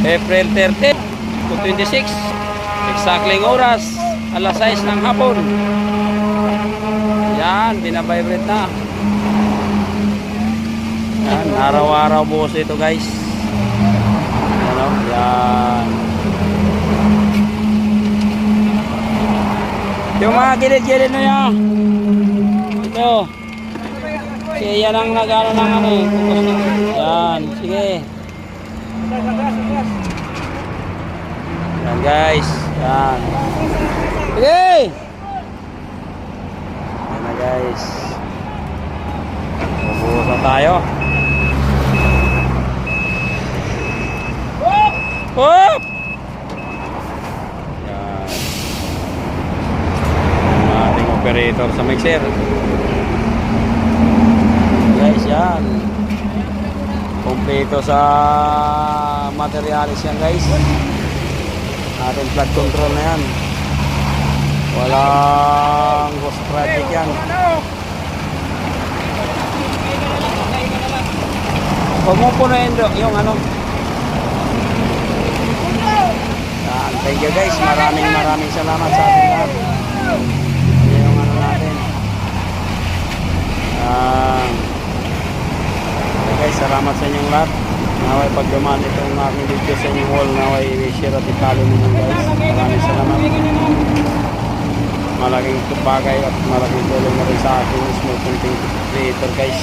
April 30 to 26. Exactly ang oras. Alas 6 ng hapon. Yan, binabibrate na. Yan, araw-araw buhos ito guys. Yan o, yan. Yung mga gilid-gilid na yan. Ito. Sige, yan ang nag-ano ng ano eh. Yan, sige. Yan guys. Yan. Sige! Yan na guys. Bubuhos na tayo. Hop! Yan. Ang ating operator sa mixer. Guys, yan. Kompleto sa materialis yan guys. Ating flood control na yan. Walang ghost project yan. Huwag mo punuin yung ano. Yan. Thank you guys. Maraming salamat sa ating lahat. Yung ano natin. Okay guys, salamat sa inyong lahat. Naway pag dumaan itong aking video sa inyong wall, naway i-share at i-follow ninyo guys. Maraming salamat. Malaking bagay at malaking tulong na rin sa aking small content creator guys.